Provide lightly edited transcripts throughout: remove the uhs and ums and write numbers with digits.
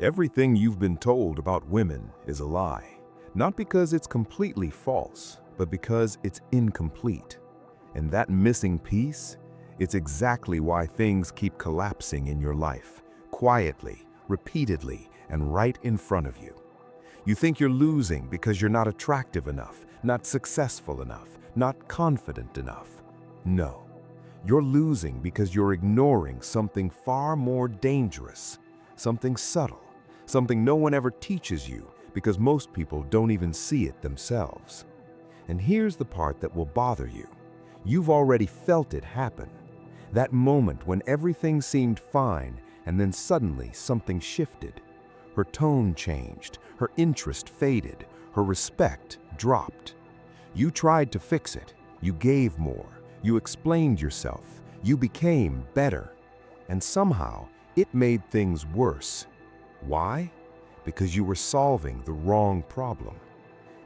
Everything you've been told about women is a lie. Not because it's completely false, but because it's incomplete. And that missing piece, it's exactly why things keep collapsing in your life, quietly, repeatedly, and right in front of you. You think you're losing because you're not attractive enough, not successful enough, not confident enough. No, you're losing because you're ignoring something far more dangerous, something subtle, something no one ever teaches you because most people don't even see it themselves. And here's the part that will bother you. You've already felt it happen. That moment when everything seemed fine and then suddenly something shifted. Her tone changed, her interest faded, her respect dropped. You tried to fix it. You gave more. You explained yourself. You became better. And somehow, it made things worse. Why? Because you were solving the wrong problem.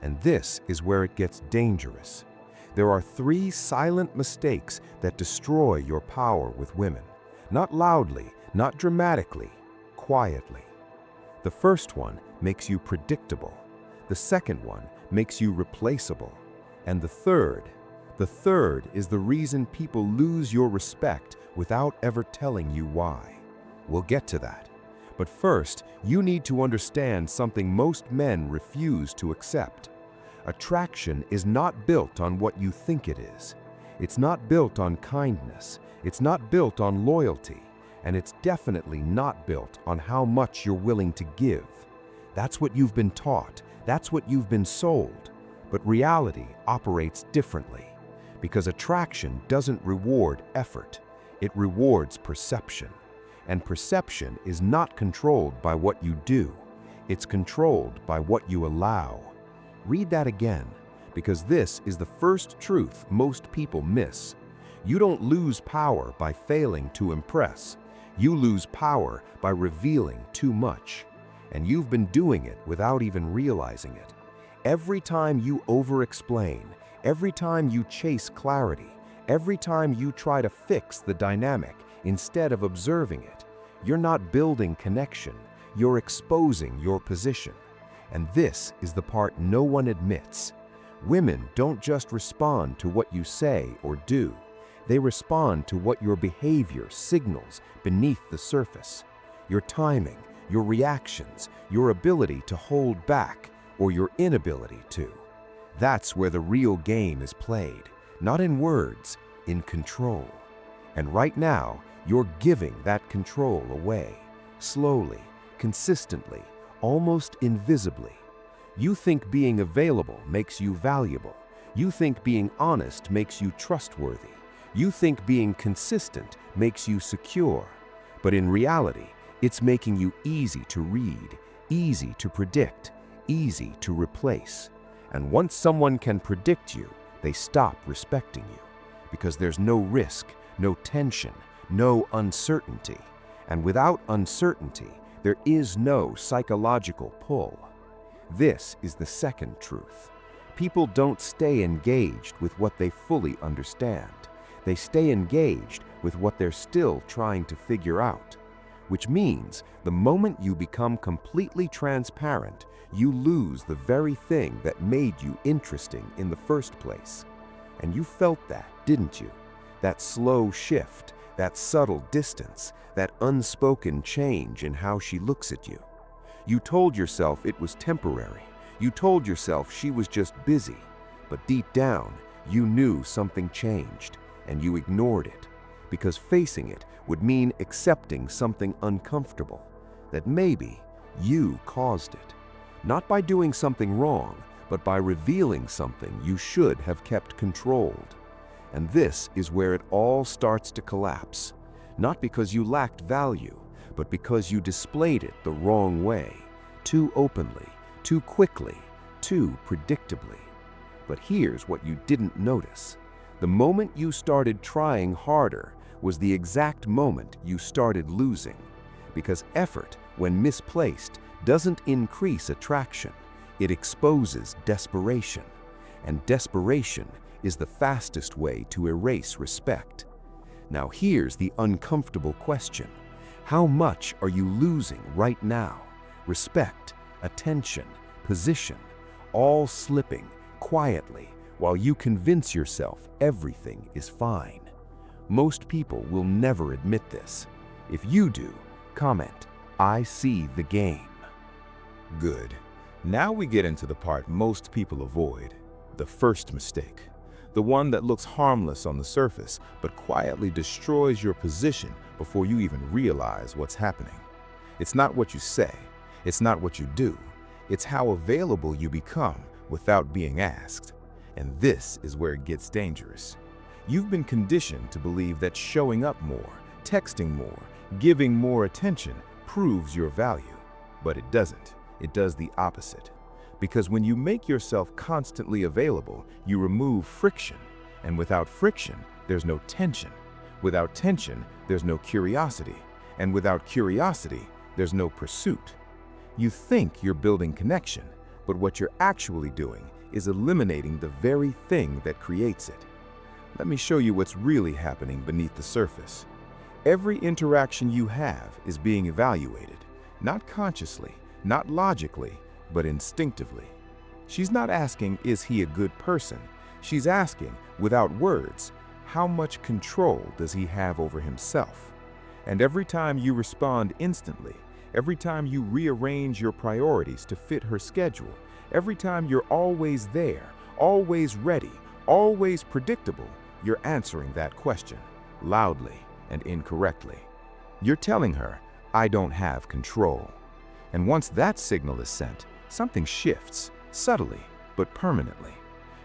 And this is where it gets dangerous. There are 3 silent mistakes that destroy your power with women. Not loudly, not dramatically, quietly. The first one makes you predictable. The second one makes you replaceable. And the third is the reason people lose your respect without ever telling you why. We'll get to that. But first, you need to understand something most men refuse to accept. Attraction is not built on what you think it is. It's not built on kindness. It's not built on loyalty. And it's definitely not built on how much you're willing to give. That's what you've been taught. That's what you've been sold. But reality operates differently. Because attraction doesn't reward effort. It rewards perception. And perception is not controlled by what you do. It's controlled by what you allow. Read that again, because this is the first truth most people miss. You don't lose power by failing to impress. You lose power by revealing too much. And you've been doing it without even realizing it. Every time you over-explain, every time you chase clarity, every time you try to fix the dynamic instead of observing it, you're not building connection, you're exposing your position. And this is the part no one admits. Women don't just respond to what you say or do. They respond to what your behavior signals beneath the surface. Your timing, your reactions, your ability to hold back, or your inability to. That's where the real game is played, not in words, in control. And right now, you're giving that control away, slowly, consistently, almost invisibly. You think being available makes you valuable. You think being honest makes you trustworthy. You think being consistent makes you secure. But in reality, it's making you easy to read, easy to predict, easy to replace. And once someone can predict you, they stop respecting you. Because there's no risk, no tension, no uncertainty. And without uncertainty, there is no psychological pull. This is the second truth. People don't stay engaged with what they fully understand. They stay engaged with what they're still trying to figure out. Which means the moment you become completely transparent, you lose the very thing that made you interesting in the first place. And you felt that, didn't you? That slow shift, that subtle distance, that unspoken change in how she looks at you. You told yourself it was temporary. You told yourself she was just busy. But deep down, you knew something changed, and you ignored it. Because facing it would mean accepting something uncomfortable, that maybe you caused it. Not by doing something wrong, but by revealing something you should have kept controlled. And this is where it all starts to collapse. Not because you lacked value, but because you displayed it the wrong way, too openly, too quickly, too predictably. But here's what you didn't notice. The moment you started trying harder was the exact moment you started losing. Because effort, when misplaced, doesn't increase attraction. It exposes desperation. And desperation is the fastest way to erase respect. Now here's the uncomfortable question. How much are you losing right now? respect, attention, position, all slipping quietly while you convince yourself everything is fine. Most people will never admit this. If you do, comment, "I see the game." Good. Now we get into the part most people avoid, the first mistake. The one that looks harmless on the surface, but quietly destroys your position before you even realize what's happening. It's not what you say, it's not what you do, it's how available you become without being asked. And this is where it gets dangerous. You've been conditioned to believe that showing up more, texting more, giving more attention proves your value. But it doesn't. It does the opposite. Because when you make yourself constantly available, you remove friction. And without friction, there's no tension. Without tension, there's no curiosity. And without curiosity, there's no pursuit. You think you're building connection, but what you're actually doing is eliminating the very thing that creates it. Let me show you what's really happening beneath the surface. Every interaction you have is being evaluated, not consciously, not logically, but instinctively. She's not asking, is he a good person? She's asking, without words, how much control does he have over himself? And every time you respond instantly, every time you rearrange your priorities to fit her schedule, every time you're always there, always ready, always predictable, you're answering that question, loudly and incorrectly. You're telling her, "I don't have control." And once that signal is sent, something shifts, subtly but permanently.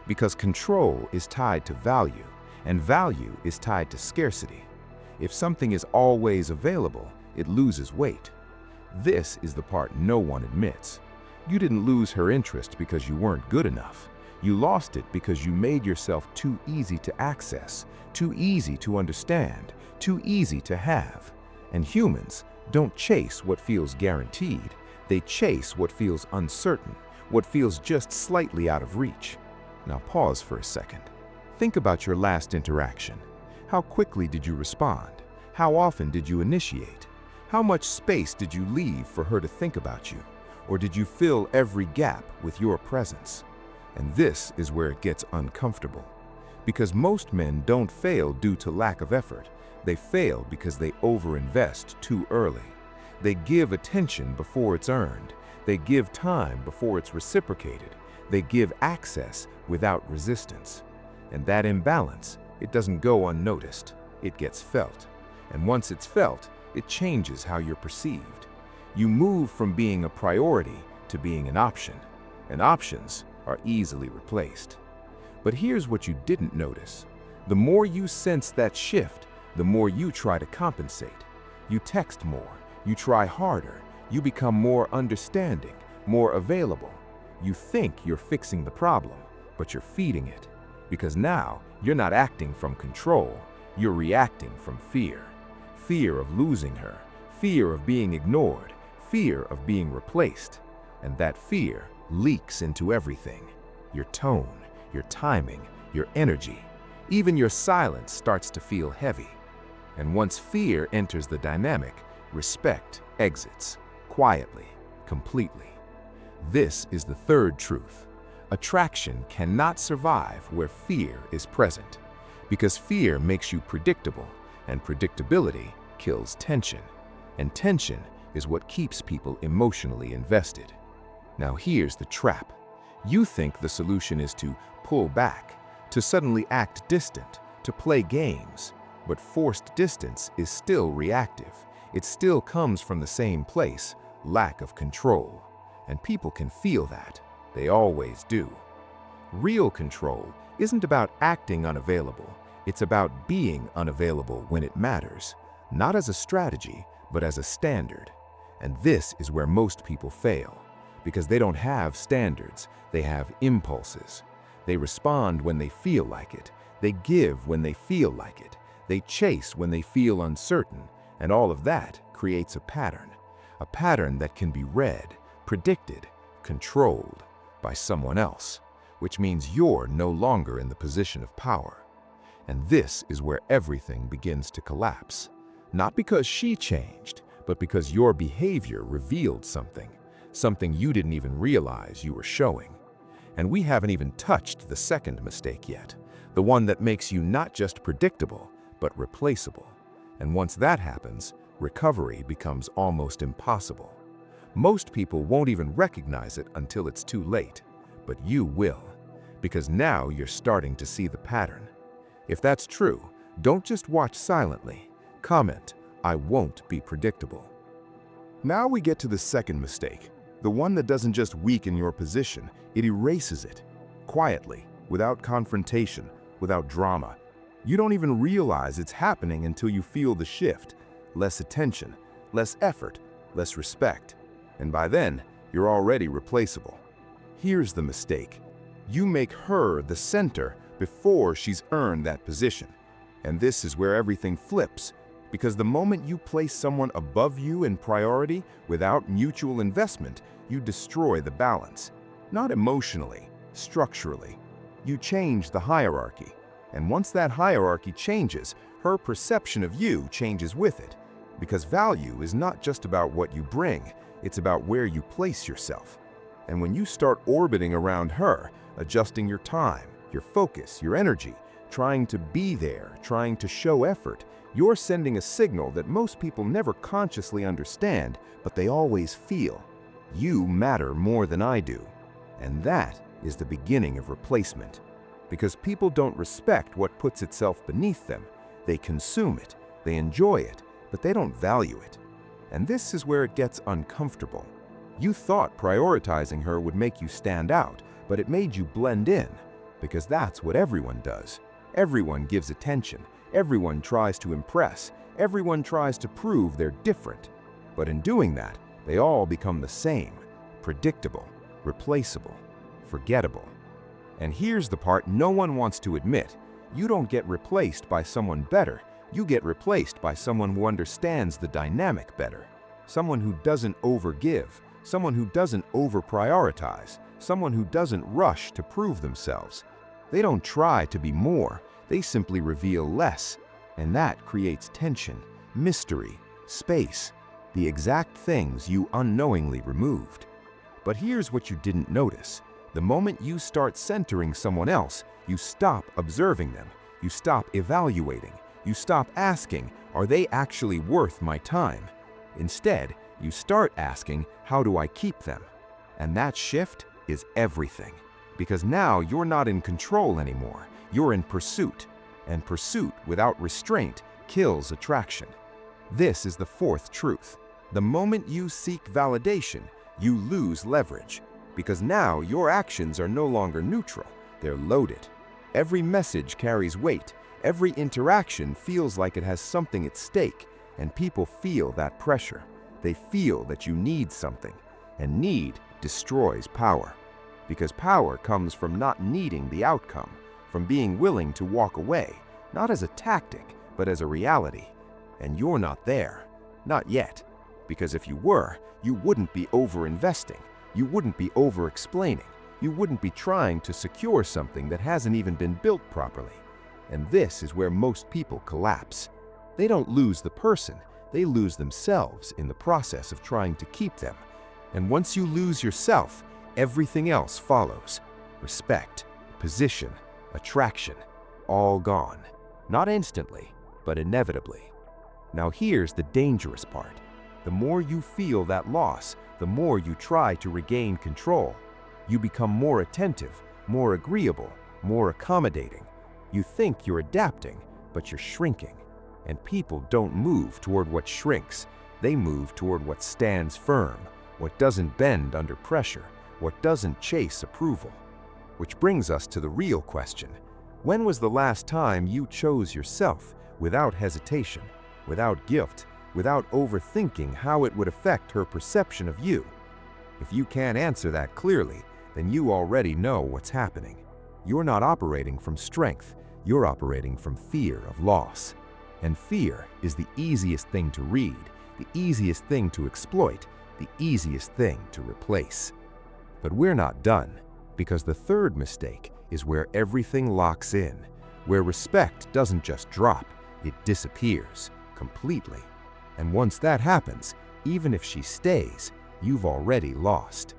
Because control is tied to value, and value is tied to scarcity. If something is always available, it loses weight. This is the part no one admits. You didn't lose her interest because you weren't good enough. You lost it because you made yourself too easy to access, too easy to understand, too easy to have. And humans don't chase what feels guaranteed. They chase what feels uncertain, what feels just slightly out of reach. Now pause for a second. Think about your last interaction. How quickly did you respond? How often did you initiate? How much space did you leave for her to think about you? Or did you fill every gap with your presence? And this is where it gets uncomfortable. Because most men don't fail due to lack of effort. They fail because they overinvest too early. They give attention before it's earned. They give time before it's reciprocated. They give access without resistance. And that imbalance, it doesn't go unnoticed. It gets felt. And once it's felt, it changes how you're perceived. You move from being a priority to being an option. And options are easily replaced. But here's what you didn't notice. The more you sense that shift, the more you try to compensate. You text more, you try harder, you become more understanding, more available. You think you're fixing the problem, but you're feeding it. Because now you're not acting from control, you're reacting from fear. Fear of losing her, fear of being ignored, fear of being replaced. And that fear leaks into everything. Your tone, your timing, your energy. Even your silence starts to feel heavy. And once fear enters the dynamic, respect exits, quietly, completely. This is the third truth. Attraction cannot survive where fear is present, because fear makes you predictable, and predictability kills tension. And tension is what keeps people emotionally invested. Now here's the trap. You think the solution is to pull back, to suddenly act distant, to play games. But forced distance is still reactive. It still comes from the same place, lack of control. And people can feel that. They always do. Real control isn't about acting unavailable. It's about being unavailable when it matters, not as a strategy, but as a standard. And this is where most people fail, because they don't have standards, they have impulses. They respond when they feel like it. They give when they feel like it. They chase when they feel uncertain. And all of that creates a pattern that can be read, predicted, controlled by someone else, which means you're no longer in the position of power. And this is where everything begins to collapse. Not because she changed, but because your behavior revealed something. something you didn't even realize you were showing. And we haven't even touched the second mistake yet, the one that makes you not just predictable, but replaceable. And once that happens, recovery becomes almost impossible. Most people won't even recognize it until it's too late, but you will, because now you're starting to see the pattern. If that's true, don't just watch silently. Comment, "I won't be predictable." Now we get to the second mistake, the one that doesn't just weaken your position, it erases it. Quietly, without confrontation, without drama. You don't even realize it's happening until you feel the shift. Less attention, less effort, less respect. And by then, you're already replaceable. Here's the mistake. You make her the center before she's earned that position. And this is where everything flips, because the moment you place someone above you in priority without mutual investment, you destroy the balance. Not emotionally, structurally. You change the hierarchy. And once that hierarchy changes, her perception of you changes with it. Because value is not just about what you bring, it's about where you place yourself. And when you start orbiting around her, adjusting your time, your focus, your energy, trying to be there, trying to show effort, you're sending a signal that most people never consciously understand, but they always feel. You matter more than I do. And that is the beginning of replacement. Because people don't respect what puts itself beneath them. They consume it, they enjoy it, but they don't value it. And this is where it gets uncomfortable. You thought prioritizing her would make you stand out, but it made you blend in, because that's what everyone does. Everyone gives attention, everyone tries to impress, everyone tries to prove they're different. But in doing that, they all become the same, predictable, replaceable, forgettable. And here's the part no one wants to admit. You don't get replaced by someone better. You get replaced by someone who understands the dynamic better. Someone who doesn't overgive, someone who doesn't over-prioritize, someone who doesn't rush to prove themselves. They don't try to be more, they simply reveal less. And that creates tension, mystery, space, the exact things you unknowingly removed. But here's what you didn't notice. The moment you start centering someone else, you stop observing them, you stop evaluating, you stop asking, are they actually worth my time? Instead, you start asking, how do I keep them? And that shift is everything. Because now you're not in control anymore, you're in pursuit. And pursuit without restraint kills attraction. This is the fourth truth. The moment you seek validation, you lose leverage. Because now your actions are no longer neutral, they're loaded. Every message carries weight, every interaction feels like it has something at stake, and people feel that pressure. They feel that you need something, and need destroys power. Because power comes from not needing the outcome, from being willing to walk away, not as a tactic, but as a reality. And you're not there, not yet. Because if you were, you wouldn't be over-investing. You wouldn't be over-explaining. You wouldn't be trying to secure something that hasn't even been built properly. And this is where most people collapse. They don't lose the person, they lose themselves in the process of trying to keep them. And once you lose yourself, everything else follows. Respect, position, attraction, all gone. Not instantly, but inevitably. Now here's the dangerous part. The more you feel that loss, the more you try to regain control. You become more attentive, more agreeable, more accommodating. You think you're adapting, but you're shrinking. And people don't move toward what shrinks. They move toward what stands firm, what doesn't bend under pressure, what doesn't chase approval. Which brings us to the real question. When was the last time you chose yourself without hesitation, without guilt, without overthinking how it would affect her perception of you? If you can't answer that clearly, then you already know what's happening. You're not operating from strength, you're operating from fear of loss. And fear is the easiest thing to read, the easiest thing to exploit, the easiest thing to replace. But we're not done, because the third mistake is where everything locks in, where respect doesn't just drop, it disappears completely. And once that happens, even if she stays, you've already lost.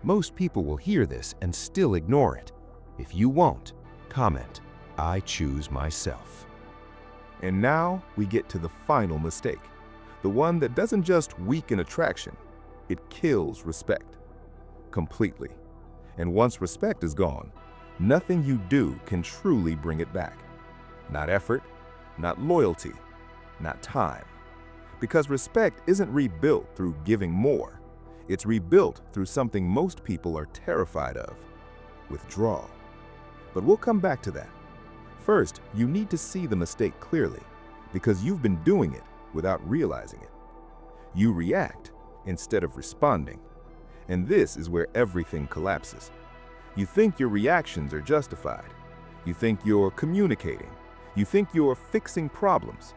Most people will hear this and still ignore it. If you won't, comment, "I choose myself." And now we get to the final mistake, the one that doesn't just weaken attraction, it kills respect completely. And once respect is gone, nothing you do can truly bring it back. Not effort, not loyalty, not time. Because respect isn't rebuilt through giving more. It's rebuilt through something most people are terrified of: withdrawal. But we'll come back to that. First, you need to see the mistake clearly, because you've been doing it without realizing it. You react instead of responding. And this is where everything collapses. You think your reactions are justified. You think you're communicating. You think you're fixing problems.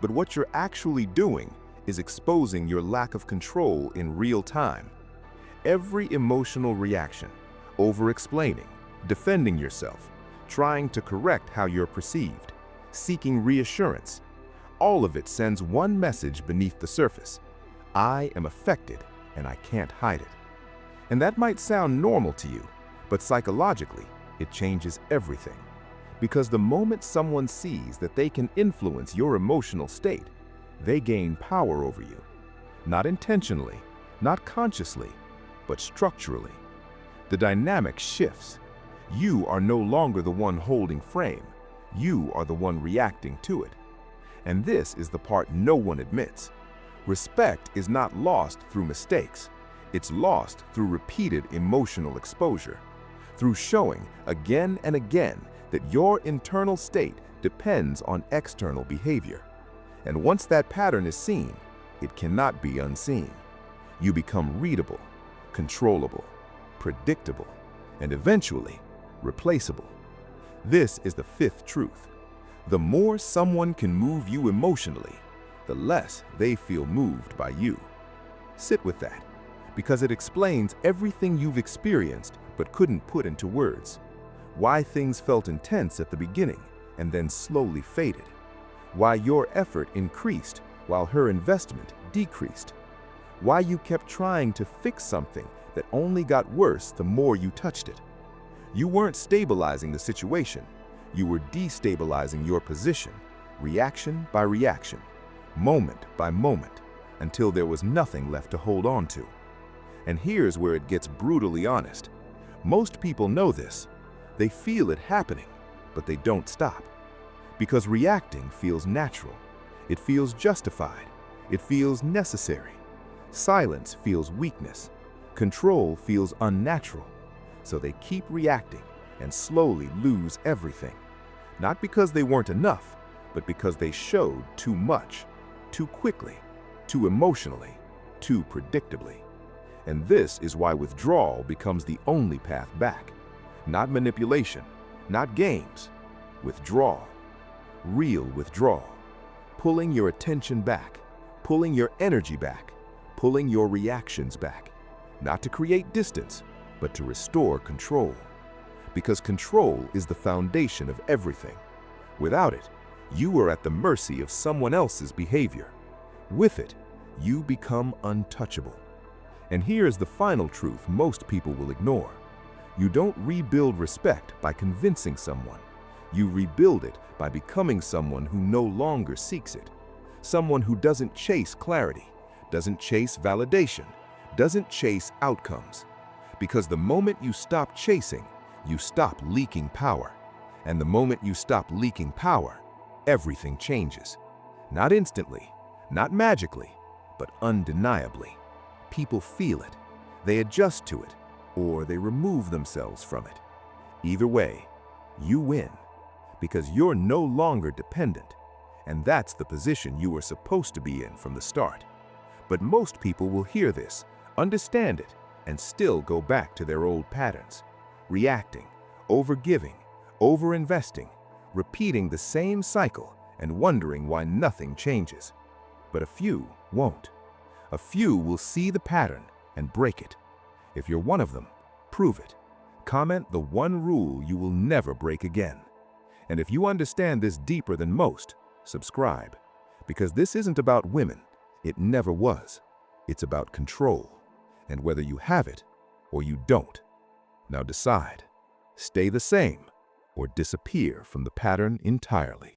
But what you're actually doing is exposing your lack of control in real time. Every emotional reaction, over-explaining, defending yourself, trying to correct how you're perceived, seeking reassurance, all of it sends one message beneath the surface: I am affected and I can't hide it. And that might sound normal to you, but psychologically, it changes everything. Because the moment someone sees that they can influence your emotional state, they gain power over you. Not intentionally, not consciously, but structurally. The dynamic shifts. You are no longer the one holding frame. You are the one reacting to it. And this is the part no one admits. Respect is not lost through mistakes. It's lost through repeated emotional exposure, through showing again and again that your internal state depends on external behavior. And once that pattern is seen, it cannot be unseen. You become readable, controllable, predictable, and eventually replaceable. This is the fifth truth. The more someone can move you emotionally, the less they feel moved by you. Sit with that, because it explains everything you've experienced but couldn't put into words. Why things felt intense at the beginning and then slowly faded. Why your effort increased while her investment decreased. Why you kept trying to fix something that only got worse the more you touched it. You weren't stabilizing the situation. You were destabilizing your position, reaction by reaction, moment by moment, until there was nothing left to hold on to. And here's where it gets brutally honest. Most people know this. They feel it happening, but they don't stop. Because reacting feels natural. It feels justified. It feels necessary. Silence feels weakness. Control feels unnatural. So they keep reacting and slowly lose everything. Not because they weren't enough, but because they showed too much, too quickly, too emotionally, too predictably. And this is why withdrawal becomes the only path back. Not manipulation, not games. Withdrawal. Real withdrawal. Pulling your attention back, pulling your energy back, pulling your reactions back. Not to create distance, but to restore control. Because control is the foundation of everything. Without it, you are at the mercy of someone else's behavior. With it, you become untouchable. And here's the final truth most people will ignore. You don't rebuild respect by convincing someone. You rebuild it by becoming someone who no longer seeks it. Someone who doesn't chase clarity, doesn't chase validation, doesn't chase outcomes. Because the moment you stop chasing, you stop leaking power. And the moment you stop leaking power, everything changes. Not instantly, not magically, but undeniably. People feel it, they adjust to it, or they remove themselves from it. Either way, you win, because you're no longer dependent, and that's the position you were supposed to be in from the start. But most people will hear this, understand it, and still go back to their old patterns, reacting, overgiving, overinvesting, repeating the same cycle and wondering why nothing changes. But a few won't. A few will see the pattern and break it. If you're one of them, prove it. Comment the one rule you will never break again. And if you understand this deeper than most, subscribe. Because this isn't about women. It never was. It's about control. and whether you have it or you don't. Now decide, stay the same or disappear from the pattern entirely.